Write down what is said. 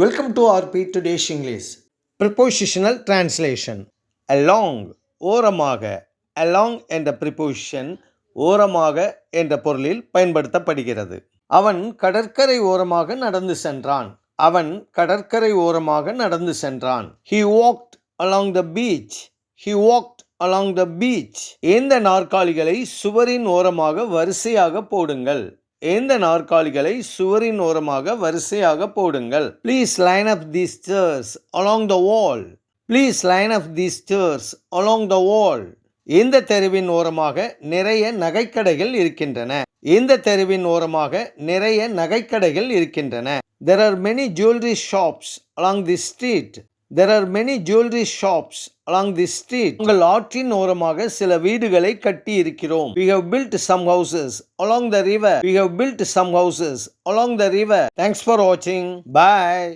Welcome to RP Today's English. Prepositional translation. Along, ஓரமாக. Along என்ற preposition ஓரமாக என்ற பொருளில் பயன்படுத்தப்படுகிறது. அவன் கடற்கரை ஓரமாக நடந்து சென்றான். அவன் கடற்கரை ஓரமாக நடந்து சென்றான். He walked along the beach. He walked along the beach. இந்த நாற்காலிகளை சுவரின் ஓரமாக வரிசையாக போடுங்கள். இந்த நாற்காலிகளை சுவரின் ஓரமாக வரிசையாக போடுங்கள். Please line up these chairs along the wall. Please line up these chairs along the wall. இந்த தெருவின் ஓரமாக நிறைய நகைக்கடைகள் இருக்கின்றன. இந்த தெருவின் ஓரமாக நிறைய நகைக்கடைகள் இருக்கின்றன. There are many jewelry shops along this street. There are many jewelry shops along this street. உங்கள் ஆற்றின் ஓரமாக சில வீடுகளை கட்டி இருக்கிறோம். We have built some houses along the river. We have built some houses along the river. Thanks for watching. Bye.